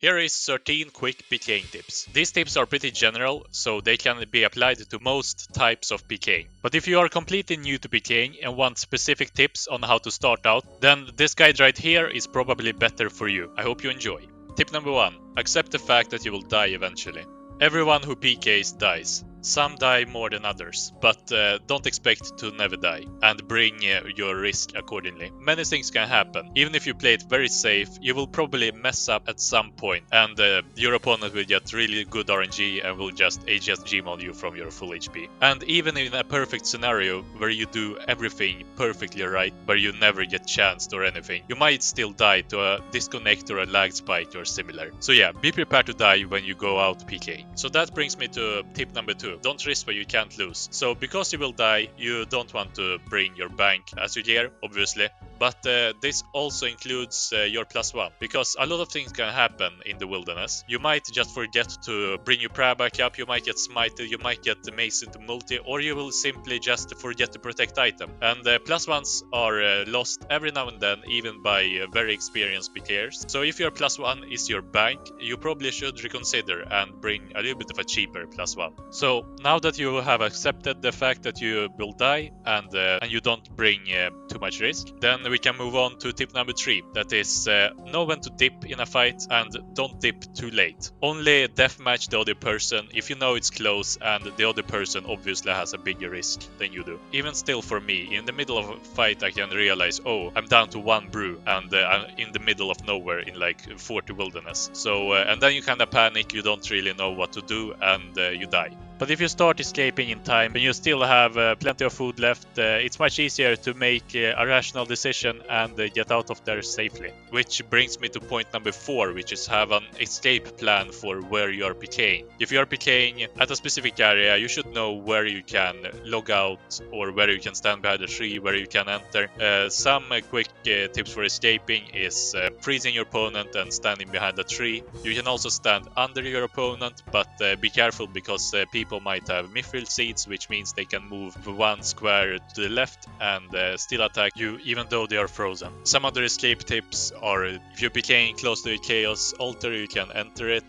Here is 13 quick pking tips. These tips are pretty general, so they can be applied to most types of pking. But if you are completely new to pking and want specific tips on how to start out, then this guide right here is probably better for you. I hope you enjoy. Tip number 1. Accept the fact that you will die eventually. Everyone who PKs dies. Some die more than others, but don't expect to never die, and bring your risk accordingly. Many things can happen. Even if you play it very safe, you will probably mess up at some point, and your opponent will get really good RNG and will just Gmod you from your full HP. And even in a perfect scenario where you do everything perfectly right, where you never get chanced or anything, you might still die to a disconnect or a lag spike or similar. So yeah, be prepared to die when you go out PK. So that brings me to tip number 2. Don't risk what you can't lose. So because you will die, you don't want to bring your bank as your gear, obviously. But this also includes your +1, because a lot of things can happen in the wilderness. You might just forget to bring your prayer back up, you might get smited, you might get the mace into multi, or you will simply just forget to protect item. And +1s are lost every now and then, even by very experienced PKers. So if your +1 is your bank, you probably should reconsider and bring a little bit of a cheaper +1. So now that you have accepted the fact that you will die and you don't bring too much risk, then we can move on to tip number 3. That is, know when to dip in a fight and don't dip too late. Only deathmatch the other person if you know it's close and the other person obviously has a bigger risk than you do. Even still, for me, in the middle of a fight I can realize, oh, I'm down to 1 brew and I'm in the middle of nowhere in like 40 wilderness. So and then you kind of panic, you don't really know what to do, and you die. But if you start escaping in time and you still have plenty of food left, it's much easier to make a rational decision and get out of there safely. Which brings me to point number 4, which is have an escape plan for where you are PKing. If you are PKing at a specific area, you should know where you can log out or where you can stand behind a tree, where you can enter. Some quick tips for escaping is freezing your opponent and standing behind a tree. You can also stand under your opponent, but be careful because people might have mithril seeds, which means they can move 1 square to the left and still attack you even though they are frozen. Some other escape tips are, if you're PKing close to the Chaos Altar, you can enter it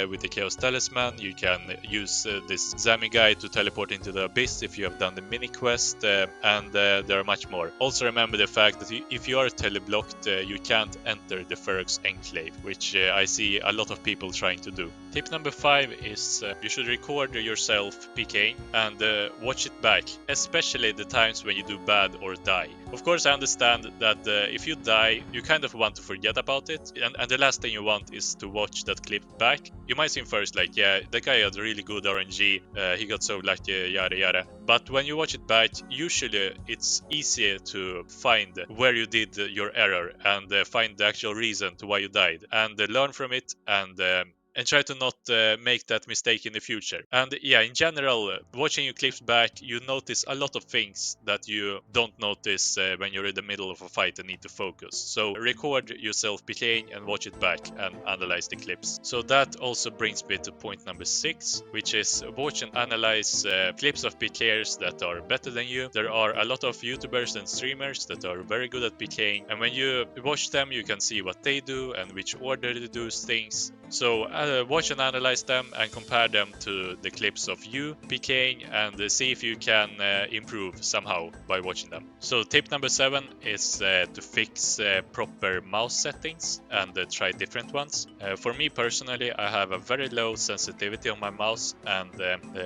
with the Chaos Talisman. You can use this Zami guy to teleport into the Abyss if you have done the mini quest, and there are much more. Also remember the fact that if you are teleblocked, you can't enter the Fergus Enclave, which I see a lot of people trying to do. Tip number 5 is you should record yourself PKing and watch it back, especially the times when you do bad or die. Of course, I understand that if you die, you kind of want to forget about it, and the last thing you want is to watch that clip back. You might think first like, yeah, that guy had really good RNG, he got so lucky, yada yada. But when you watch it back, usually it's easier to find where you did your error and find the actual reason to why you died, and learn from it and try to not make that mistake in the future. And yeah, in general, watching your clips back, you notice a lot of things that you don't notice when you're in the middle of a fight and need to focus. So record yourself PKing and watch it back and analyze the clips. So that also brings me to point number 6, which is watch and analyze clips of PKers that are better than you. There are a lot of YouTubers and streamers that are very good at PKing, and when you watch them, you can see what they do and which order they do things. So watch and analyze them and compare them to the clips of you PKing and see if you can improve somehow by watching them. So tip number 7 is to fix proper mouse settings and try different ones. For me personally, I have a very low sensitivity on my mouse, and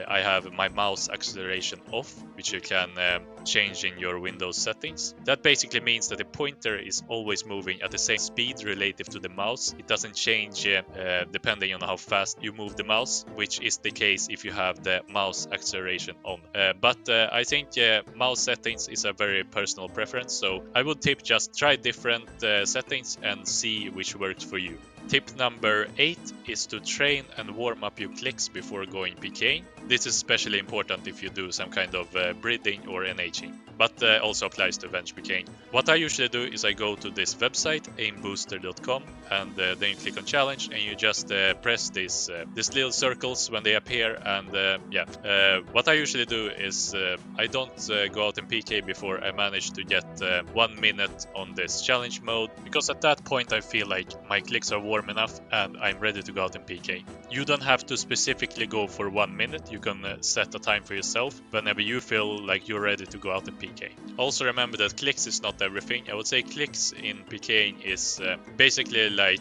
I have my mouse acceleration off, which you can change in your Windows settings. That basically means that the pointer is always moving at the same speed relative to the mouse. It doesn't change depending on how fast you move the mouse, which is the case if you have the mouse acceleration on. But I think mouse settings is a very personal preference, so I would tip just try different settings and see which works for you. Tip number 8 is to train and warm up your clicks before going PKing. This is especially important if you do some kind of breeding or NHing, but also applies to bench PKing. What I usually do is I go to this website, aimbooster.com, and then you click on challenge and you just press these little circles when they appear, and what I usually do is I don't go out in PK before I manage to get 1 minute on this challenge mode, because at that point I feel like my clicks are warm enough and I'm ready to go out and PK. You don't have to specifically go for 1 minute. You can set a time for yourself whenever you feel like you're ready to go out and PK. Also remember that clicks is not everything. I would say clicks in PKing is basically like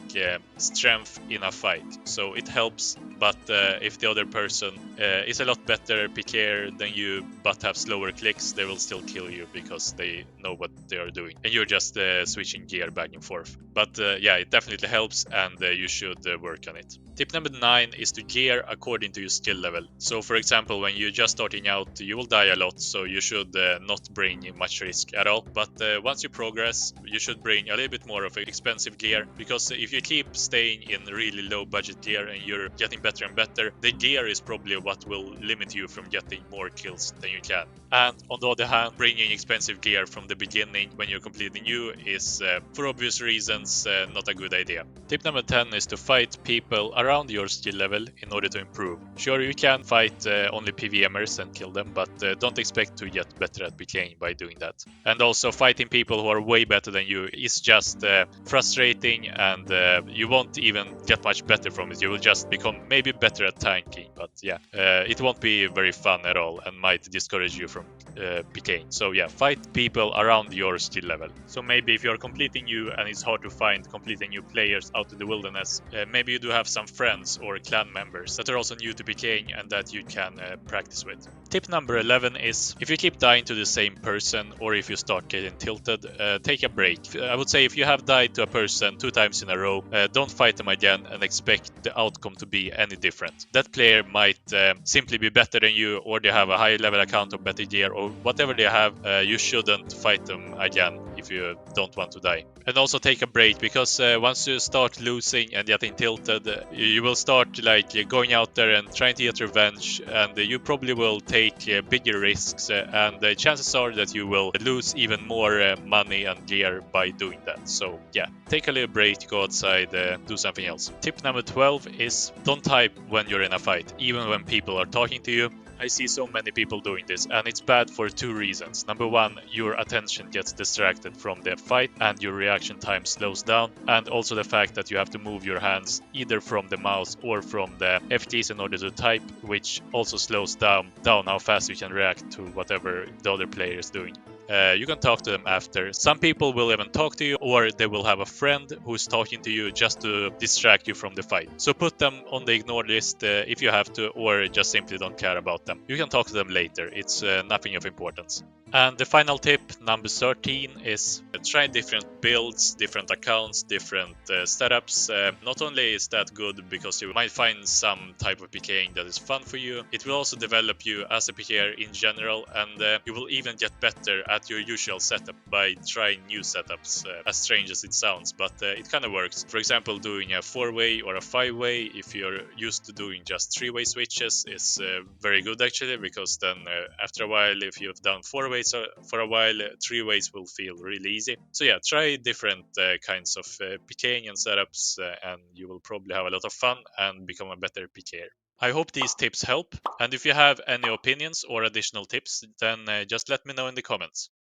strength in a fight. So it helps, but if the other person is a lot better PKer than you but have slower clicks, they will still kill you because they know what they are doing. And you're just switching gear back and forth. But yeah, it definitely helps and you should work on it. Tip number 9 is to gear according to your skill level. So for example, when you're just starting out, you will die a lot, so you should not bring much risk at all. But once you progress, you should bring a little bit more of expensive gear, because if you keep staying in really low budget gear and you're getting better and better, the gear is probably what will limit you from getting more kills than you can. And on the other hand, bringing expensive gear from the beginning when you're completely new is, for obvious reasons, not a good idea. Tip number 10 is to fight people around your skill level in order to improve. Sure, you can fight only PVMers and kill them, but don't expect to get better at PKing by doing that. And also, fighting people who are way better than you is just frustrating, and you won't even get much better from it. You will just become maybe better at tanking, but yeah, it won't be very fun at all and might discourage you from PKing. So yeah, fight people around your skill level. So maybe if you're completely new and it's hard to find completely new players out in the wilderness, maybe you do have some friends or clan members that are also new to PKing and that you can practice with. Tip number 11 is, if you keep dying to the same person or if you start getting tilted, take a break. I would say if you have died to a person 2 times in a row, don't fight them again and expect the outcome to be any different. That player might simply be better than you, or they have a higher level account or better gear, or whatever they have. You shouldn't fight them again if you don't want to die. And also take a break, because once you start losing and getting tilted, you will start like going out there and trying to get revenge, and you probably will take bigger risks, and the chances are that you will lose even more money and gear by doing that. So yeah, take a little break, go outside, do something else. Tip number 12 is, don't type when you're in a fight, even when people are talking to you. I see so many people doing this, and it's bad for 2 reasons. Number 1, your attention gets distracted from the fight and your reaction time slows down, and also the fact that you have to move your hands either from the mouse or from the F keys in order to type, which also slows down how fast you can react to whatever the other player is doing. You can talk to them after. Some people will even talk to you, or they will have a friend who's talking to you just to distract you from the fight. So put them on the ignore list if you have to, or just simply don't care about them. You can talk to them later. It's nothing of importance. And the final tip, number 13, is try different builds, different accounts, different setups. Not only is that good because you might find some type of PKing that is fun for you, it will also develop you as a PKer in general, and you will even get better at your usual setup by trying new setups, as strange as it sounds, but it kind of works. For example, doing a 4-way or a 5-way, if you're used to doing just 3-way switches, is very good actually, because then after a while, if you've done 4-way for a while, 3-ways will feel really easy. So yeah, try different kinds of PKing and setups, and you will probably have a lot of fun and become a better PKer. I hope these tips help, and if you have any opinions or additional tips, then just let me know in the comments.